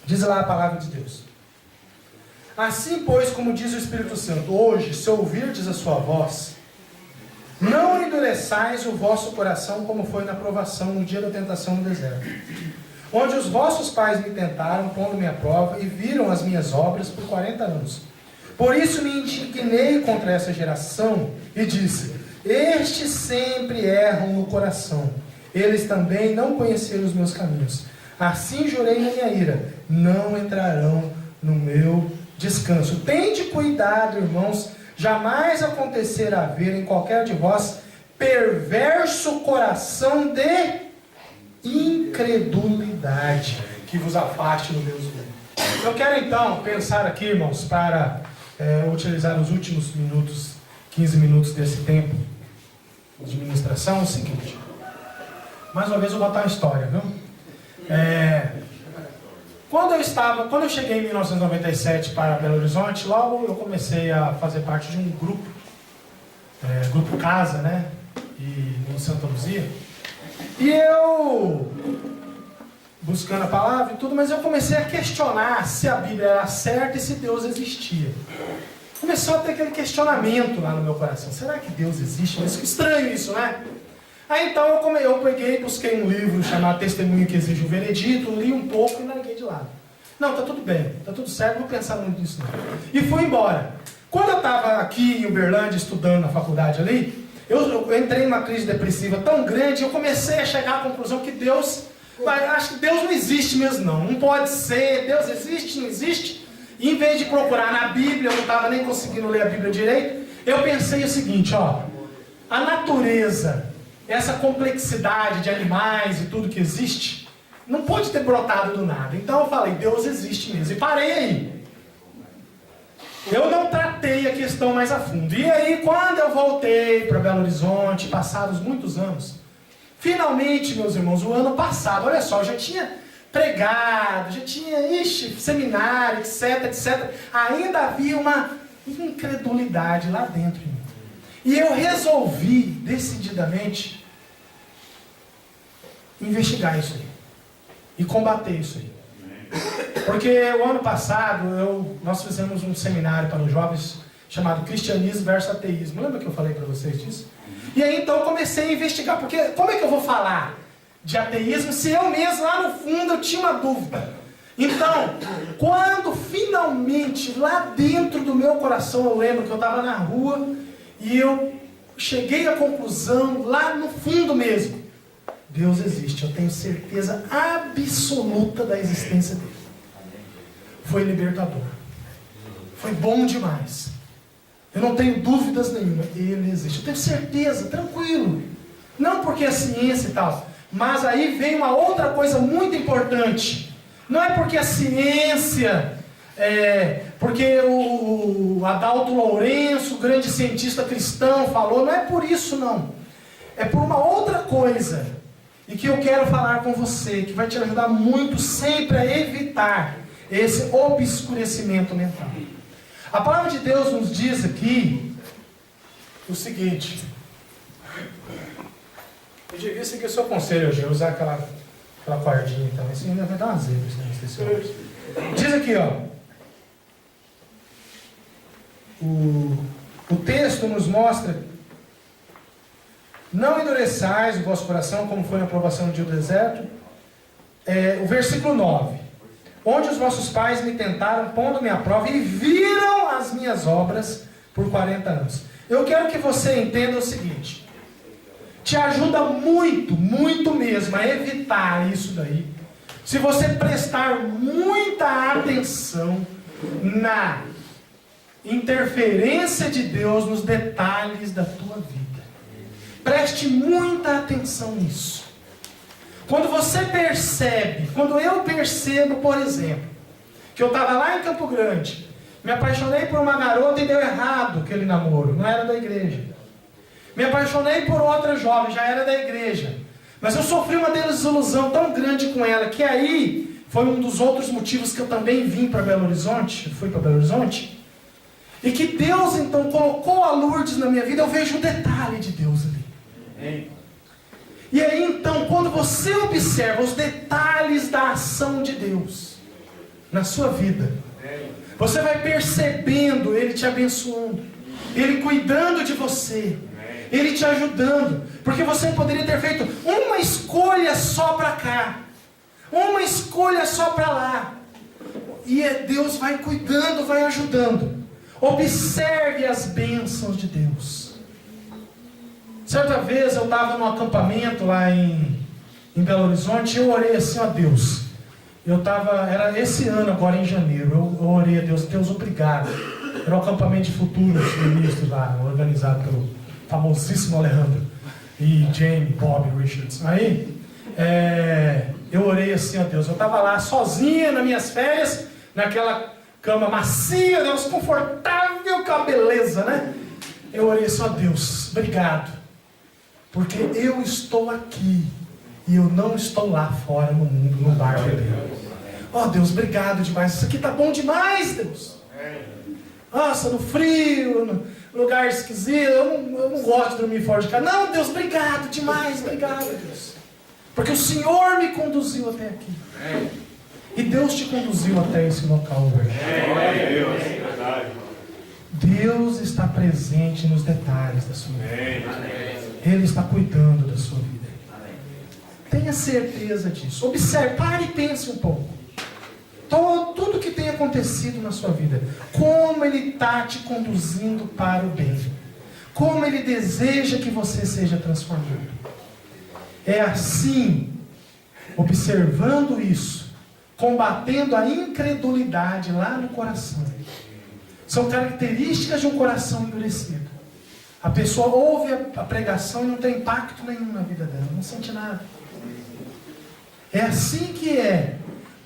Diz lá a palavra de Deus: assim, pois, como diz o Espírito Santo, hoje, se ouvirdes a sua voz, não endureçais o vosso coração como foi na provação no dia da tentação no deserto, onde os vossos pais me tentaram, pondo-me à prova, e viram as minhas obras por 40 anos. Por isso me indignei contra essa geração e disse: estes sempre erram no coração, eles também não conheceram os meus caminhos. Assim jurei na minha ira: não entrarão no meu descanso. Tende cuidado, irmãos, jamais acontecerá haver em qualquer de vós perverso coração de incredulidade, que vos afaste do Deus vivo. Eu quero então pensar aqui, irmãos, para utilizar os últimos minutos, 15 minutos desse tempo de ministração, o seguinte. Mais uma vez eu vou contar uma história, viu? Quando eu cheguei em 1997 para Belo Horizonte, logo eu comecei a fazer parte de um grupo, Grupo Casa, né? Em Santa Luzia. E eu, buscando a palavra e tudo, mas eu comecei a questionar se a Bíblia era certa e se Deus existia. Começou a ter aquele questionamento lá no meu coração. Será que Deus existe? Mas que estranho isso, né? Aí então eu peguei e busquei um livro chamado Testemunho que Exige o Veredito, li um pouco e larguei de lado. Não, tá tudo bem, tá tudo certo, não vou pensar muito nisso não. E fui embora. Quando eu estava aqui em Uberlândia estudando na faculdade ali, eu entrei numa crise depressiva tão grande, eu comecei a chegar à conclusão que Deus, acho que Deus não existe mesmo não. Não pode ser, Deus existe, não existe. E em vez de procurar na Bíblia, eu não estava nem conseguindo ler a Bíblia direito, eu pensei o seguinte, ó, a natureza, essa complexidade de animais e tudo que existe, não pode ter brotado do nada. Então eu falei, Deus existe mesmo. E parei aí. Eu não tratei a questão mais a fundo. E aí, quando eu voltei para Belo Horizonte, passados muitos anos, finalmente, meus irmãos, o ano passado, olha só, eu já tinha pregado, já tinha, seminário, etc, etc. Ainda havia uma incredulidade lá dentro de mim. E eu resolvi, decididamente, investigar isso aí. E combater isso aí. Porque o ano passado, nós fizemos um seminário para os jovens chamado Cristianismo versus Ateísmo. Lembra que eu falei para vocês disso? E aí então eu comecei a investigar. Porque como é que eu vou falar de ateísmo se eu mesmo lá no fundo eu tinha uma dúvida? Então, quando finalmente lá dentro do meu coração eu lembro que eu estava na rua e eu cheguei à conclusão lá no fundo mesmo: Deus existe, eu tenho certeza absoluta da existência dele. Foi libertador. Foi bom demais. Eu não tenho dúvidas nenhuma. Ele existe. Eu tenho certeza, tranquilo. Não porque é ciência e tal. Mas aí vem uma outra coisa muito importante. Não é porque a ciência, porque o Adalto Lourenço, o grande cientista cristão, falou. Não é por isso não. É por uma outra coisa. E que eu quero falar com você, que vai te ajudar muito sempre a evitar esse obscurecimento mental. A palavra de Deus nos diz aqui o seguinte. Eu devia seguir o seu conselho hoje, usar aquela cordinha também. Isso ainda vai dar uma zebra. Diz aqui, ó. O texto nos mostra: não endureçais o vosso coração, como foi na provação do dia do deserto. O versículo 9. Onde os vossos pais me tentaram, pondo-me à prova, e viram as minhas obras por 40 anos. Eu quero que você entenda o seguinte. Te ajuda muito, muito mesmo a evitar isso daí, se você prestar muita atenção na interferência de Deus nos detalhes da tua vida. Preste muita atenção nisso. Quando você percebe, quando eu percebo, por exemplo, que eu estava lá em Campo Grande, me apaixonei por uma garota e deu errado aquele namoro, não era da igreja. Me apaixonei por outra jovem, já era da igreja. Mas eu sofri uma desilusão tão grande com ela, que aí foi um dos outros motivos que eu também vim para Belo Horizonte, fui para Belo Horizonte, e que Deus então colocou a Lourdes na minha vida. Eu vejo o detalhe de Deus ali. E aí então, quando você observa os detalhes da ação de Deus na sua vida, você vai percebendo Ele te abençoando, Ele cuidando de você, Ele te ajudando, porque você poderia ter feito uma escolha só para cá, uma escolha só para lá, e Deus vai cuidando, vai ajudando. Observe as bênçãos de Deus. Certa vez eu estava num acampamento lá em Belo Horizonte, e eu orei assim: ó Deus, era esse ano agora em janeiro, eu orei a Deus: Deus, obrigado. Era um acampamento de futuros ministros lá, organizado pelo famosíssimo Alejandro e Jamie, Bob Richards. Aí eu orei assim: ó Deus, eu estava lá sozinha nas minhas férias, naquela cama macia, Deus, confortável, com a beleza, né? Eu orei assim: ó Deus, obrigado, porque eu estou aqui e eu não estou lá fora no mundo, no bar bebendo. Ó Deus, obrigado demais, isso aqui tá bom demais, Deus. Nossa, no frio, no lugar esquisito, eu não gosto de dormir fora de casa. Não, Deus, obrigado demais, obrigado, Deus, porque o Senhor me conduziu até aqui. E Deus te conduziu até esse local hoje. Deus está presente nos detalhes da sua vida. Ele está cuidando da sua vida. Tenha certeza disso. Observe, pare e pense um pouco. Tudo que tem acontecido na sua vida, como Ele está te conduzindo para o bem, como Ele deseja que você seja transformado. É assim, observando isso, combatendo a incredulidade lá no coração. São características de um coração endurecido. A pessoa ouve a pregação e não tem impacto nenhum na vida dela, não sente nada. É assim que é.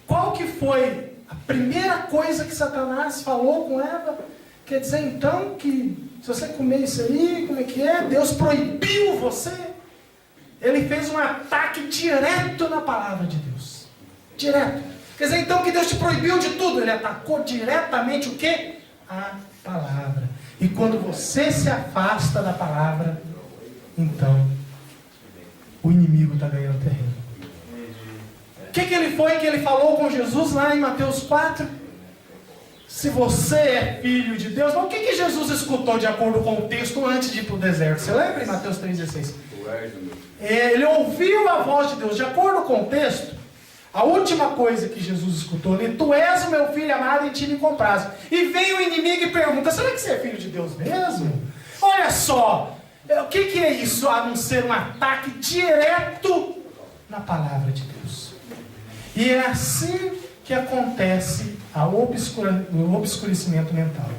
Qual que foi a primeira coisa que Satanás falou com Eva? Quer dizer então que se você comer isso aí, como é que é? Deus proibiu você? Ele fez um ataque direto na palavra de Deus. Direto. Quer dizer então que Deus te proibiu de tudo. Ele atacou diretamente o quê? A palavra. E quando você se afasta da palavra, então o inimigo está ganhando terreno. O que ele foi que ele falou com Jesus lá em Mateus 4? Se você é filho de Deus. Mas o que Jesus escutou de acordo com o texto antes de ir para o deserto? Você lembra em Mateus 3,16? Ele ouviu a voz de Deus. De acordo com o texto, a última coisa que Jesus escutou ali: tu és o meu filho amado, em ti me comprazo. E vem o inimigo e pergunta: será que você é filho de Deus mesmo? Olha só, o que é isso a não ser um ataque direto na palavra de Deus? E é assim que acontece o obscurecimento mental.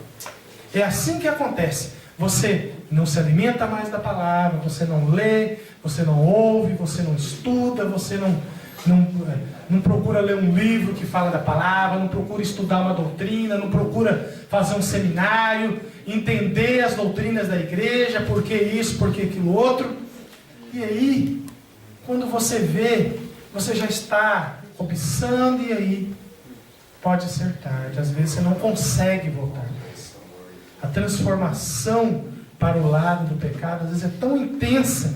É assim que acontece. Você não se alimenta mais da palavra, você não lê, você não ouve, você não estuda, você não procura ler um livro que fala da palavra, não procura estudar uma doutrina, não procura fazer um seminário, entender as doutrinas da igreja, por que isso, por que aquilo outro. E aí, quando você vê, você já está cobiçando, e aí pode ser tarde. Às vezes você não consegue voltar mais. A transformação para o lado do pecado às vezes é tão intensa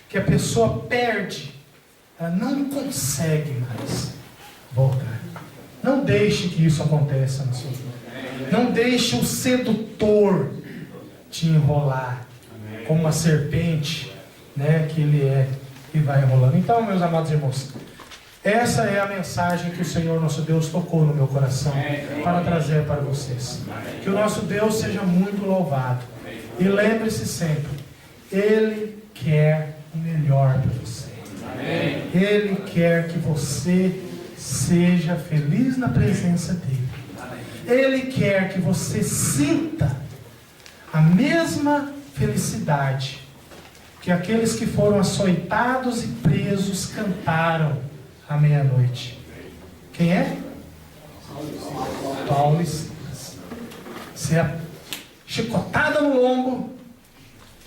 que a pessoa perde. Ela não consegue mais voltar. Não deixe que isso aconteça na sua vida. Não deixe o sedutor te enrolar como uma serpente, né, que ele é, e vai enrolando. Então, meus amados irmãos, essa é a mensagem que o Senhor nosso Deus tocou no meu coração para trazer para vocês. Que o nosso Deus seja muito louvado. E lembre-se sempre, Ele quer o melhor para você. Ele quer que você seja feliz na presença dEle. Ele quer que você sinta a mesma felicidade que aqueles que foram açoitados e presos cantaram à meia-noite. Quem é? Paulo e Silas. Você é chicotada no lombo,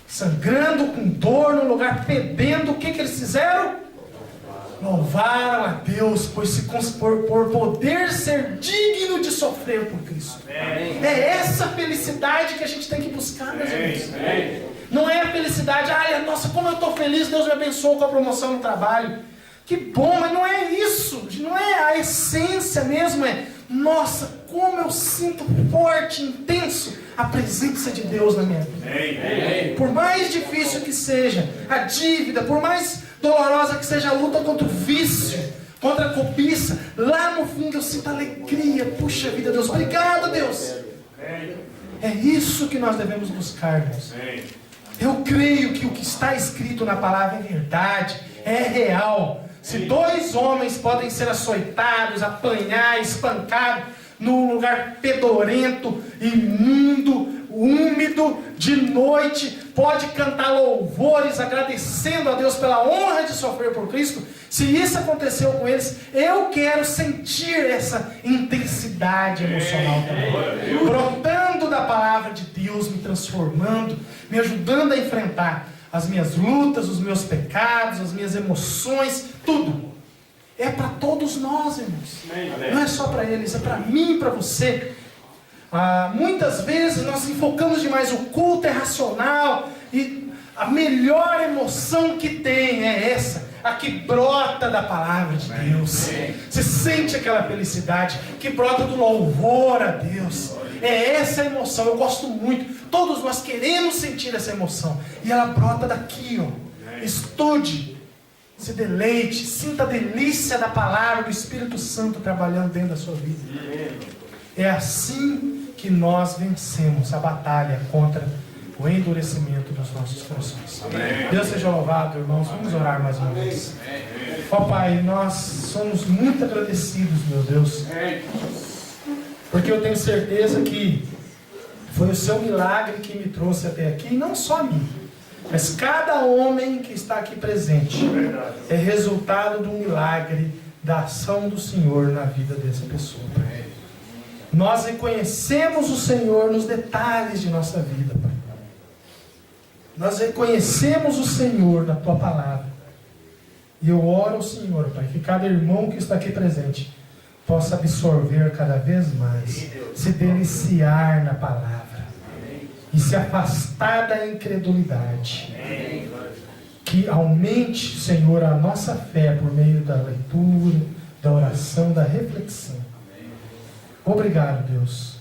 sangrando com dor no lugar, fedendo. O que eles fizeram? Louvaram a Deus, por poder ser digno de sofrer por Cristo. É essa felicidade que a gente tem que buscar, meus irmãos. Não é a felicidade, nossa, como eu estou feliz, Deus me abençoou com a promoção no trabalho. Que bom, mas não é isso, não é a essência mesmo, nossa, como eu sinto forte, intenso a presença de Deus na minha vida. Por mais difícil que seja a dívida, por mais dolorosa que seja a luta contra o vício, contra a cobiça, lá no fundo eu sinto alegria. Puxa vida, Deus, obrigado, Deus. É isso que nós devemos buscar, Deus. Eu creio que o que está escrito na palavra é verdade, é real. Se dois homens podem ser açoitados, apanhar, espancados, num lugar fedorento, imundo, úmido, de noite, pode cantar louvores, agradecendo a Deus pela honra de sofrer por Cristo. Se isso aconteceu com eles, eu quero sentir essa intensidade emocional também, brotando da palavra de Deus, me transformando, me ajudando a enfrentar as minhas lutas, os meus pecados, as minhas emoções, tudo. É para todos nós, irmãos. Não é só para eles, é para mim e para você. Muitas vezes nós enfocamos demais, o culto é racional, e a melhor emoção que tem é essa, a que brota da palavra de Deus. Você sente aquela felicidade que brota do louvor a Deus, É essa emoção, eu gosto muito. Todos nós queremos sentir essa emoção. E ela brota daqui, ó. Estude, se deleite, sinta a delícia da palavra do Espírito Santo trabalhando dentro da sua vida. É assim que nós vencemos a batalha contra o endurecimento dos nossos corações. Deus seja louvado, irmãos. Vamos orar mais uma vez. Ó Pai, nós somos muito agradecidos, meu Deus, porque eu tenho certeza que foi o seu milagre que me trouxe até aqui, e não só a mim, mas cada homem que está aqui presente é resultado de um milagre da ação do Senhor na vida dessa pessoa. Pai. Nós reconhecemos o Senhor nos detalhes de nossa vida, Pai. Nós reconhecemos o Senhor na Tua palavra. E eu oro ao Senhor, Pai, que cada irmão que está aqui presente possa absorver cada vez mais, se deliciar na palavra e se afastar da incredulidade. Que aumente, Senhor, a nossa fé por meio da leitura, da oração, da reflexão. Obrigado, Deus,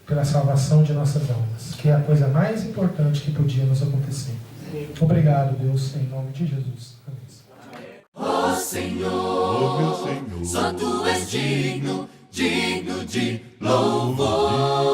pela salvação de nossas almas, que é a coisa mais importante que podia nos acontecer. Obrigado, Deus, em nome de Jesus. Amém. Ó Senhor, só Tu és digno, digno de louvor.